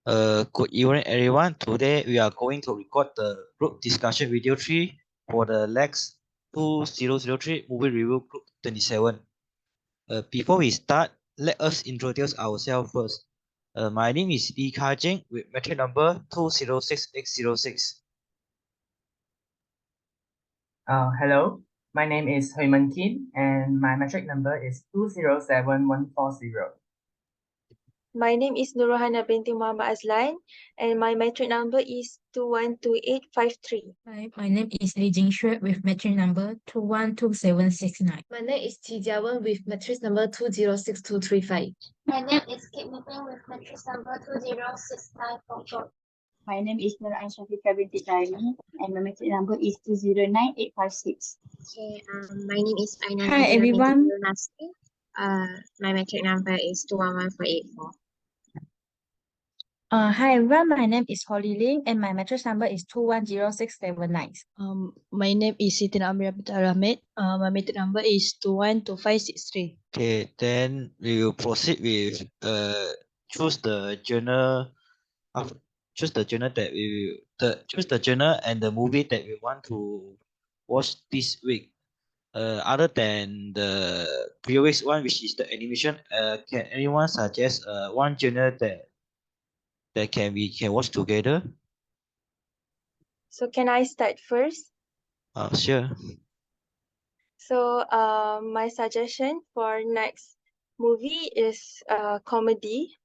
Good evening, everyone. Today we are going to record the group discussion video 3 for the Lex 2003 movie review group 27. Before we start, let us introduce ourselves first. My name is Lee Ka Jing with metric number 206806. Hello, my name is Hui Man Kin and my metric number is 207140. My name is Nuruhana binti Muhammad Azlan and my metric number is 212853. Hi, my name is Lee Jing Xue with metric number 212769. My name is Qi Jiawen with matrix number 206235. My name is Kate Muteng with matrix number 206944. My name is Nur Ain Shafiqa binti Tarani and my metric number is 209856. Okay, my name is Aina Hi, everyone. Nasri. My metric number is 211484. Hi everyone, my name is Holly Ling and my matrix number is 210679. My name is Sitin Amir Ahmed. My metric number is 212563. Okay, then we will proceed with choose the genre choose the genre that choose the genre and the movie that we want to watch this week. Other than the previous one, which is the animation, can anyone suggest one genre that we can watch together? So can I start first? Sure. So my suggestion for next movie is comedy.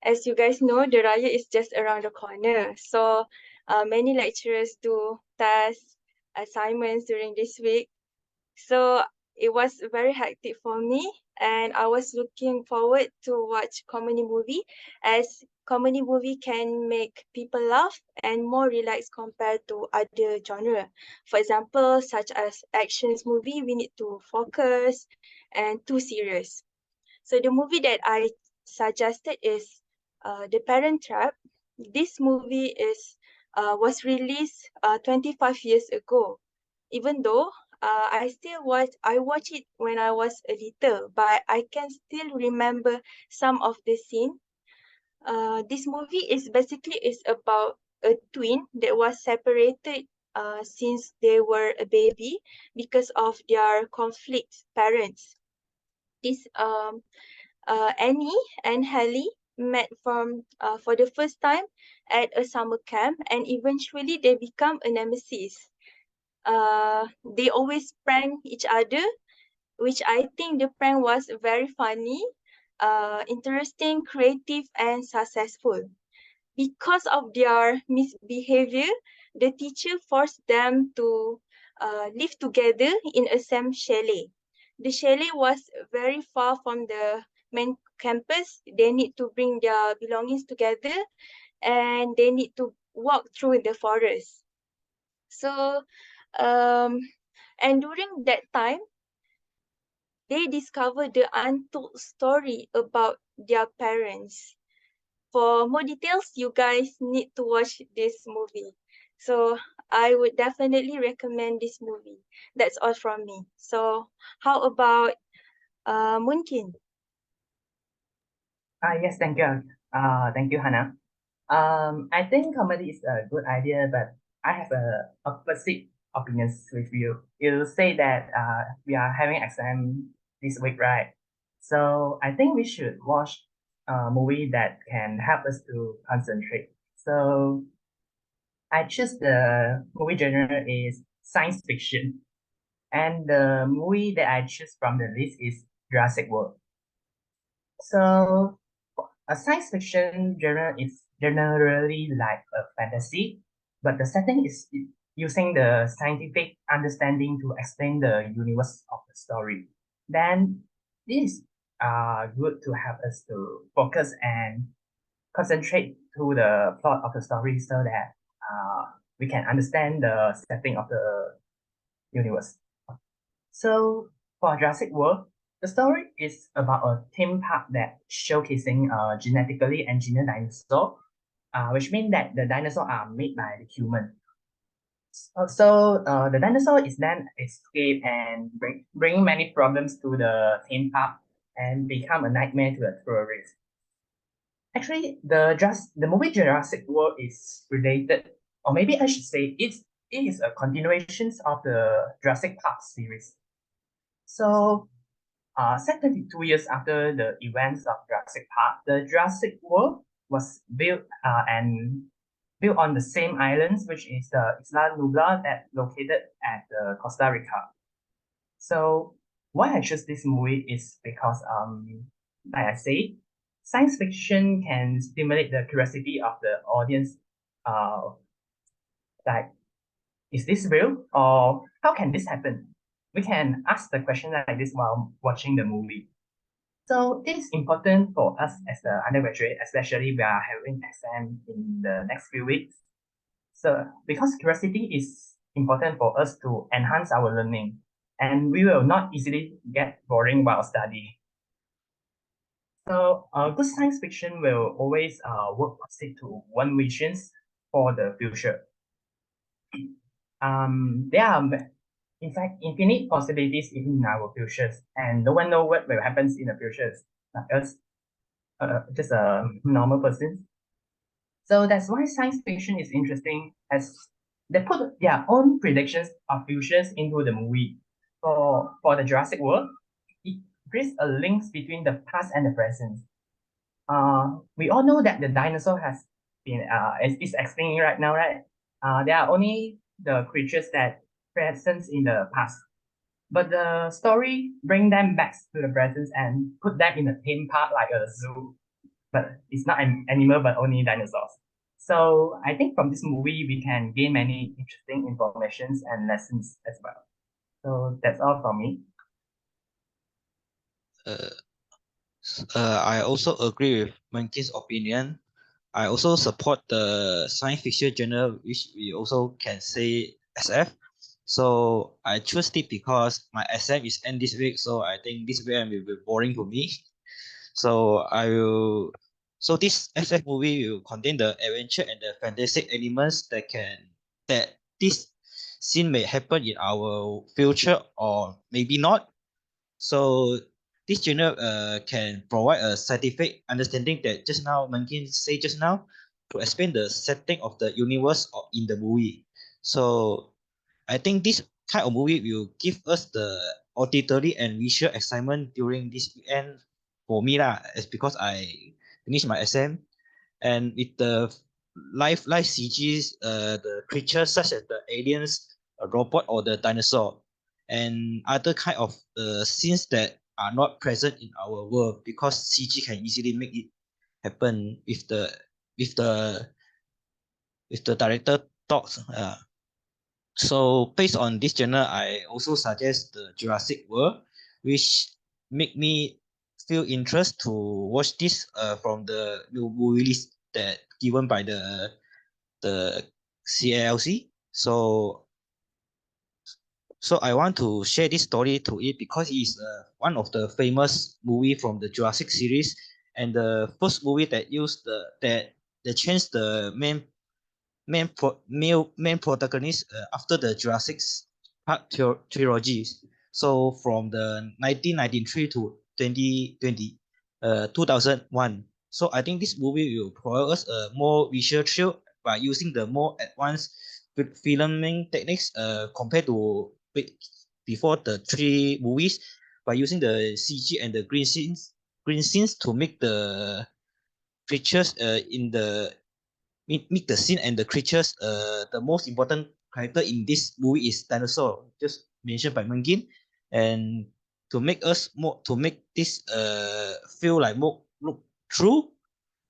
As you guys know, the Raya is just around the corner. So many lecturers do tasks, assignments during this week. So it was very hectic for me and I was looking forward to watch comedy movie as comedy movie can make people laugh and more relaxed compared to other genre. For example, such as actions movie, we need to focus and too serious. So the movie that I suggested is The Parent Trap. This movie was released 25 years ago. Even though I watched it when I was a little, but I can still remember some of the scene. This movie is about a twin that was separated since they were a baby because of their conflict parents. This Annie and Hallie met for the first time at a summer camp, and eventually they become a nemesis. They always prank each other, which I think the prank was very funny, interesting, creative, and successful. Because of their misbehavior, the teacher forced them to live together in a same chalet. The chalet was very far from the main campus. They need to bring their belongings together and they need to walk through the forest. So and during that time, they discover the untold story about their parents. For more details, you guys need to watch this movie. So I would definitely recommend this movie. That's all from me. So how about Moonkin? Yes, thank you. Thank you, Hannah. I think comedy is a good idea, but I have a opposite opinions with you. You say that we are having exam this week, right? So I think we should watch a movie that can help us to concentrate. So I choose the movie genre is science fiction, and the movie that I choose from the list is Jurassic World. So a science fiction genre is generally like a fantasy, but the setting is using the scientific understanding to explain the universe of the story. Then this is good to help us to focus and concentrate to the plot of the story so that we can understand the setting of the universe. So for Jurassic World, the story is about a theme park that showcasing a genetically engineered dinosaur, which means that the dinosaurs are made by the human. So the dinosaur is then escape and bring many problems to the theme park and become a nightmare to the tourists. Actually, the movie Jurassic World is related, or maybe I should say it is a continuation of the Jurassic Park series. So, set 22 years after the events of Jurassic Park, the Jurassic World was built and built on the same islands, which is the Isla Nublar that located at Costa Rica. So why I choose this movie is because like I say, science fiction can stimulate the curiosity of the audience. Like, is this real, or how can this happen? We can ask the question like this while watching the movie. So this is important for us as the undergraduate, especially we are having exam in the next few weeks. So because curiosity is important for us to enhance our learning, and we will not easily get boring while studying. So good science fiction will always work stick to one vision for the future. There are in fact infinite possibilities in our futures, and no one knows what will happen in the future. Like us, just a normal person. So that's why science fiction is interesting, as they put their own predictions of futures into the movie. For the Jurassic World, it creates a link between the past and the present. We all know that the dinosaur has been is extinct right now, right? There are only the creatures that present in the past, but the story bring them back to the present and put them in a theme park like a zoo. But it's not an animal, but only dinosaurs. So I think from this movie we can gain many interesting informations and lessons as well. So that's all from me. I also agree with Monkey's opinion. I also support the science fiction genre, which we also can say SF. So I choose it because my SM is end this week, so I think this week will be boring for me. So I will. So this SF movie will contain the adventure and the fantastic elements that this scene may happen in our future or maybe not. So this journal can provide a scientific understanding that just now Mankin said just now to explain the setting of the universe in the movie. So I think this kind of movie will give us the auditory and visual excitement during this weekend for me lah. It's because I finished my SM and with the live CGs, the creatures such as the aliens, a robot or the dinosaur, and other kind of scenes that are not present in our world because CG can easily make it happen if with the the director talks. So based on this genre, I also suggest the Jurassic World, which make me feel interest to watch this from the new release that given by the CALC. So I want to share this story to it because it's one of the famous movie from the Jurassic series and the first movie that used that changed the main protagonist after the Jurassic Park trilogies. So from the 1993 to 2020, 2001. So I think this movie will provide us a more visual thrill by using the more advanced filming techniques compared to before the three movies by using the CG and the green scenes to make the creatures in the make the scene and the creatures the most important character in this movie is dinosaur just mentioned by Mengin, and to make us more to make this feel like more look true.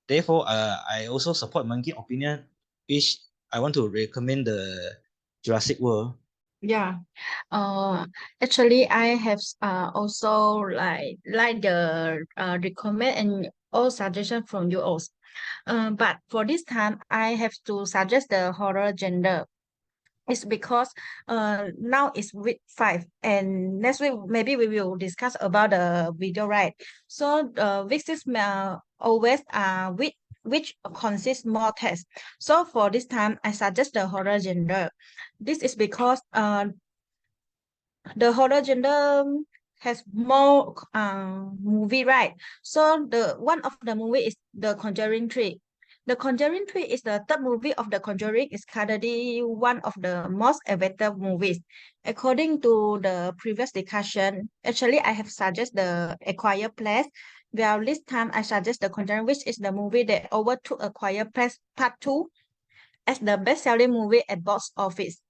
Therefore I also support Mengin opinion, which I want to recommend the Jurassic World. Yeah. Actually, I have also like the recommend and all suggestion from you also. But for this time, I have to suggest the horror genre. It's because now it's week 5, and next week maybe we will discuss about the video, right? So week 6 always week which consists more tests. So for this time, I suggest the horror genre. This is because the horror genre has more movie, right? So the one of the movie is The Conjuring 3. The Conjuring 3 is the third movie of The Conjuring. Is currently one of the most awaited movies. According to the previous discussion, actually I have suggest the A Quiet Place. Well, this time I suggest The Conjuring, which is the movie that overtook A Quiet Place Part 2 as the best-selling movie at box office.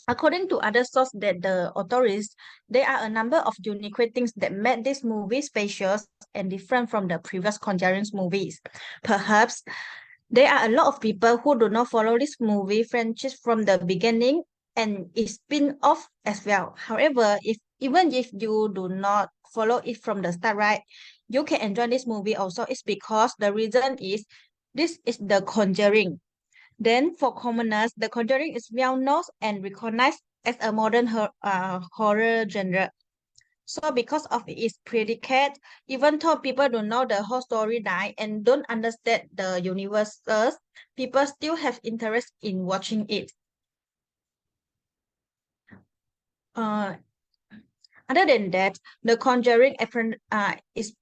According to other sources that the authorities, there are a number of unique things that made this movie special and different from the previous Conjuring movies. Perhaps there are a lot of people who do not follow this movie franchise from the beginning and is spin-off as well. However, even if you do not follow it from the start, right, you can enjoy this movie also. It's because the reason is this is the Conjuring. Then for commoners, The Conjuring is well known and recognized as a modern horror genre. So because of its predicate, even though people don't know the whole storyline and don't understand the universes, people still have interest in watching it. Other than that, The Conjuring is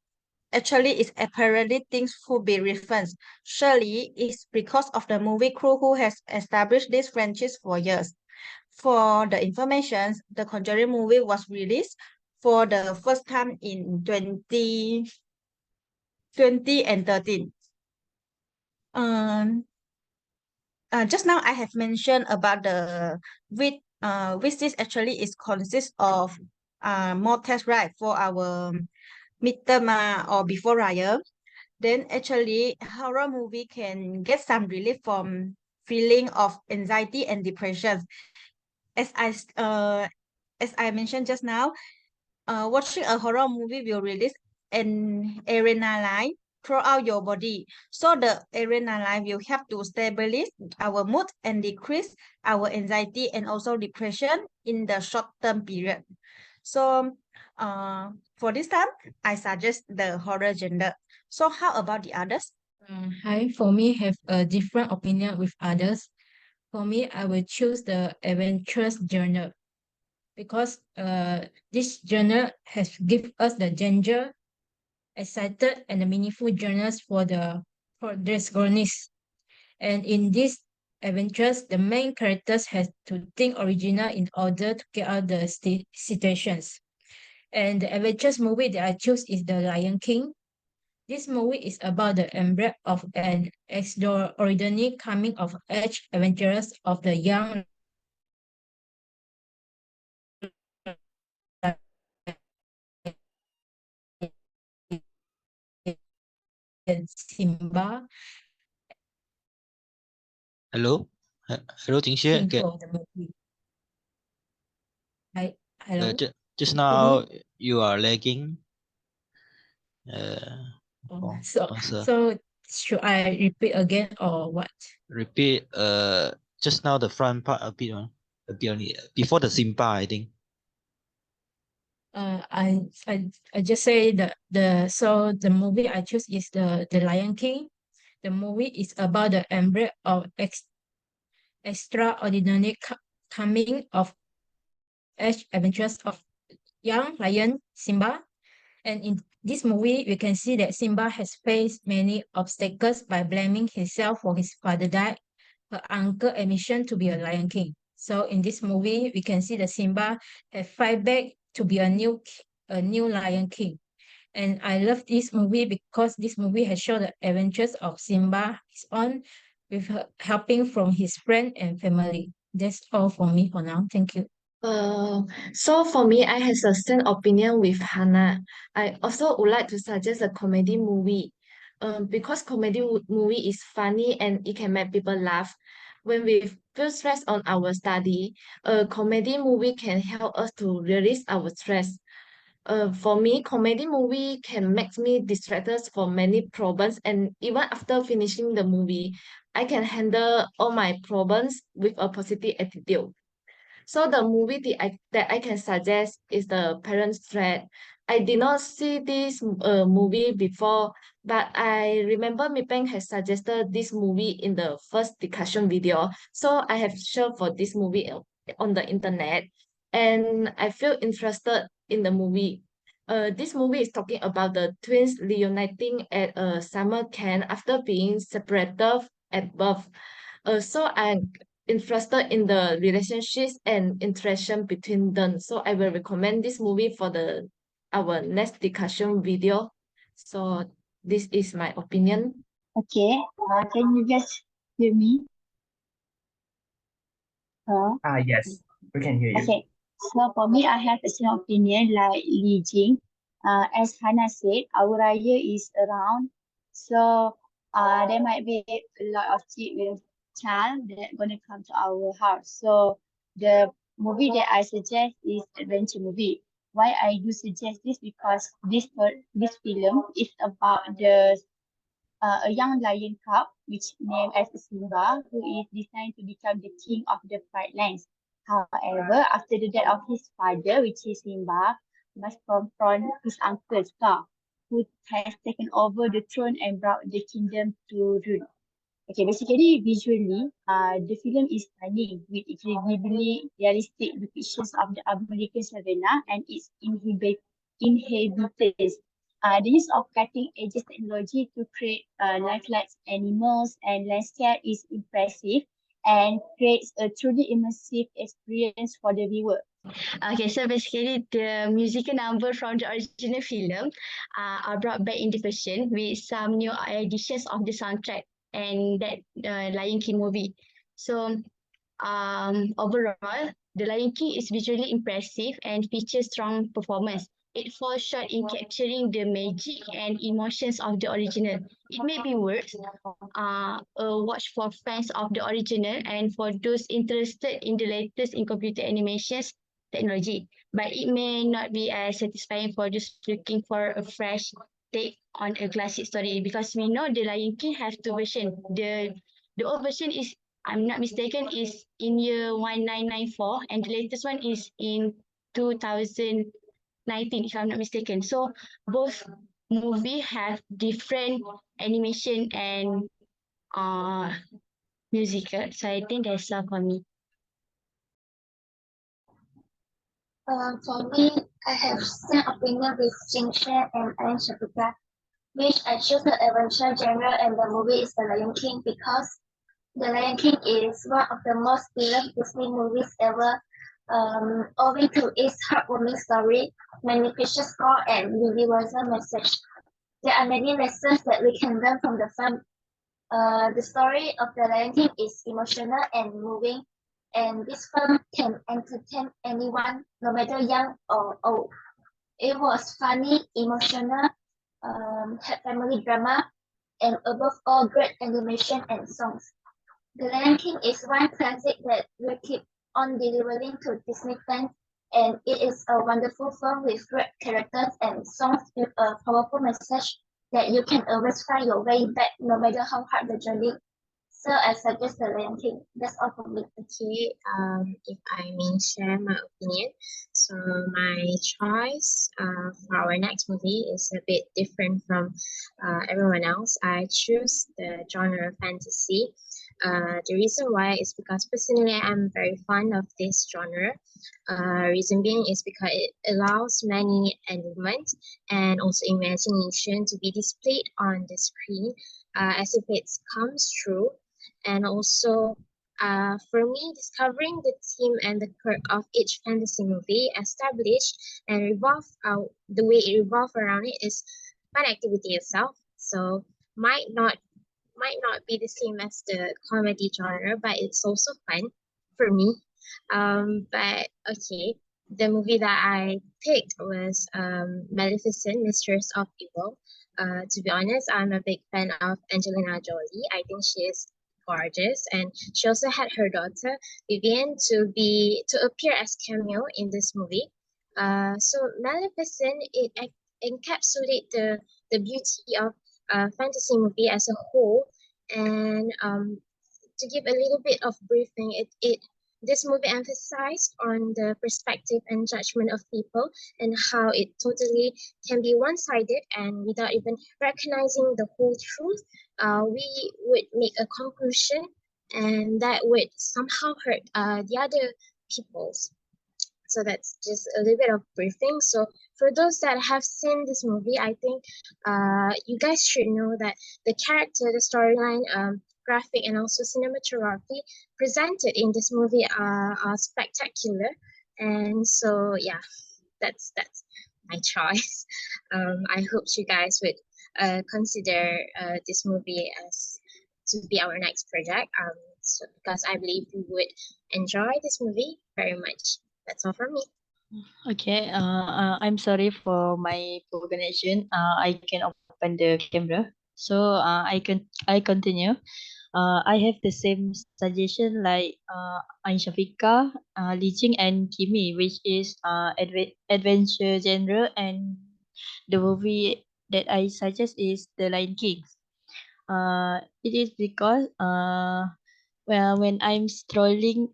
apparently things will be referenced. Surely it's because of the movie crew who has established this franchise for years. For the information, the Conjuring movie was released for the first time in 2020 and 13. Just now I have mentioned about the which this actually is consists of more test, right, for our midterm or before Raya. Then actually horror movie can get some relief from feeling of anxiety and depression. As I mentioned just now, watching a horror movie will release an adrenaline throughout your body. So the adrenaline will help to stabilize our mood and decrease our anxiety and also depression in the short-term period. So for this time, I suggest the horror genre. So how about the others? Hi, for me, have a different opinion with others. For me, I will choose the adventurous genre because this genre has give us the danger, excited, and the meaningful journeys for the protagonists. And in this adventures, the main characters has to think original in order to get out the situations. And the adventures movie that I choose is The Lion King. This movie is about the embrace of an extraordinary coming of age adventures of the young Simba Hello? Hello, Tingxue. theme for the movie. Hello. Just Can now you- you are lagging. So should I repeat again or what? Repeat. Just now the front part a bit only. Before the Simba, I think. I just say the movie I choose is the Lion King. The movie is about the embrace of extraordinary coming of age adventures of young lion Simba. And in this movie, we can see that Simba has faced many obstacles by blaming himself for his father died, her uncle admission to be a Lion King. So in this movie, we can see that Simba have fight back to be a new Lion King. And I love this movie because this movie has shown the adventures of Simba his own with helping from his friend and family. That's all for me for now. Thank you. So for me, I have the same opinion with Hannah. I also would like to suggest a comedy movie. Because comedy movie is funny and it can make people laugh. When we feel stress on our study, a comedy movie can help us to release our stress. For me, comedy movie can make me distracted from many problems, and even after finishing the movie, I can handle all my problems with a positive attitude. So the movie that I can suggest is The Parents Thread. I did not see this movie before, but I remember Mipeng has suggested this movie in the first discussion video. So I have searched for this movie on the internet, and I feel interested in the movie. This movie is talking about the twins reuniting at a summer camp after being separated at birth. So I'm interested in the relationships and interaction between them. So I will recommend this movie for our next discussion video. So this is my opinion. Okay, can you just hear me? Hello? Yes, we can hear you. Okay, so for me, I have a same opinion like Li Jing. As Hannah said, our raya is around, so there might be a lot of child that gonna come to our house. So the movie that I suggest is adventure movie. Why I do suggest this because this film is about a young lion cub, which named as Simba, who is designed to become the king of the Pride Lands. However, after the death of his father, which is Simba, must confront his uncle Scar, who has taken over the throne and brought the kingdom to rule. Okay, basically, visually, the film is stunning with incredibly realistic depictions of the American savannah and its inhabitants. The use of cutting-edge technology to create lifelike animals and landscape is impressive and creates a truly immersive experience for the viewer. Okay, so basically the musical number from the original film are brought back in the version with some new additions of the soundtrack and that Lion King movie. So overall, The Lion King is visually impressive and features strong performance. It falls short in capturing the magic and emotions of the original. It may be worth a watch for fans of the original and for those interested in the latest in computer animations technology, but it may not be as satisfying for those looking for a fresh take on a classic story because we know the Lion King have two versions. The old version is, I'm not mistaken, is in year 1994 and the latest one is in 2019 if I'm not mistaken. So both movie have different animation and musical. So I think that's all for me. For me, I have same opinion with Jing Shan and Alan Shapika, which I choose the adventure genre and the movie is The Lion King because The Lion King is one of the most beloved Disney movies ever, owing to its heartwarming story, magnificent score, and universal message. There are many lessons that we can learn from the film. The story of The Lion King is emotional and moving, and this film can entertain anyone, no matter young or old. It was funny, emotional, had family drama, and above all, great animation and songs. The Lion King is one classic that will keep on delivering to Disney fans, and it is a wonderful film with great characters and songs with a powerful message that you can always find your way back no matter how hard the journey. So I suggest The Lion King. That's all for me. Okay, if I may share my opinion, so my choice for our next movie is a bit different from everyone else. I choose the genre of fantasy. The reason why is because personally I'm very fond of this genre. Reason being is because it allows many elements and also imagination to be displayed on the screen as if it comes true. And also, for me, discovering the theme and the quirk of each fantasy movie established and revolve the way it revolves around it is fun activity itself. So might not be the same as the comedy genre, but it's also fun for me. But okay, the movie that I picked was Maleficent, Mistress of Evil. To be honest, I'm a big fan of Angelina Jolie. I think she is gorgeous, and she also had her daughter Vivian to appear as cameo in this movie. So Maleficent encapsulate the beauty of fantasy movie as a whole, and to give a little bit of briefing, this movie emphasized on the perspective and judgment of people and how it totally can be one-sided, and without even recognizing the whole truth, we would make a conclusion and that would somehow hurt the other peoples. So that's just a little bit of briefing. So for those that have seen this movie, I think you guys should know that the character, the storyline, graphic, and also cinematography presented in this movie are spectacular. And so yeah, that's my choice. I hope you guys would consider this movie as to be our next project. So because I believe you would enjoy this movie very much. That's all from me. Okay, I'm sorry for my poor connection. I can open the camera. So I continue. I have the same suggestion like Ain Shafika, Li Jing and Kimi, which is adventure genre, and the movie that I suggest is The Lion King. It is because well, when I'm scrolling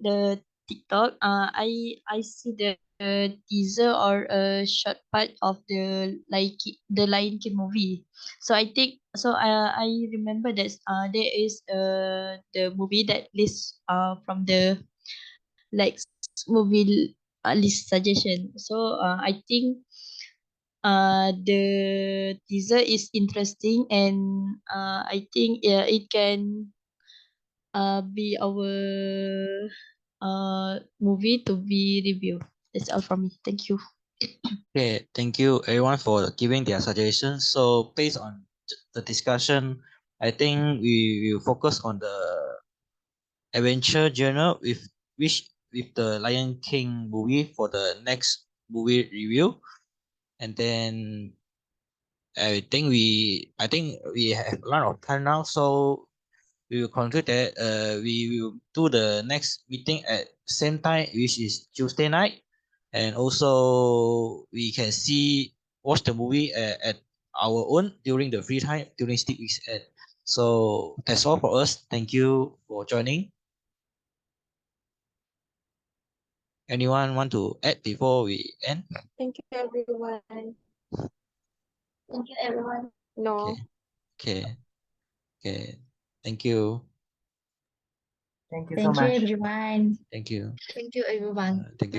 the TikTok, I see the teaser or a short part of the Lion King movie. So I remember that there is the movie that list from the like movie list suggestion. So I think the teaser is interesting, and I think yeah, it can be our movie to be reviewed. That's all from me. Thank you. Okay, thank you everyone for giving their suggestions. So based on the discussion, I think we will focus on the adventure genre with the Lion King movie for the next movie review. And then I think we have a lot of time now, so we will conclude that we will do the next meeting at same time, which is Tuesday night, and also we can watch the movie at our own during the free time during Stick Weeks end. So that's all for us. Thank you for joining. Anyone want to add before we end? Thank you, everyone. Thank you, everyone. No. Okay. Thank you. Thank you so Thank you, much. everyone. Thank you. Thank you, everyone. Thank you.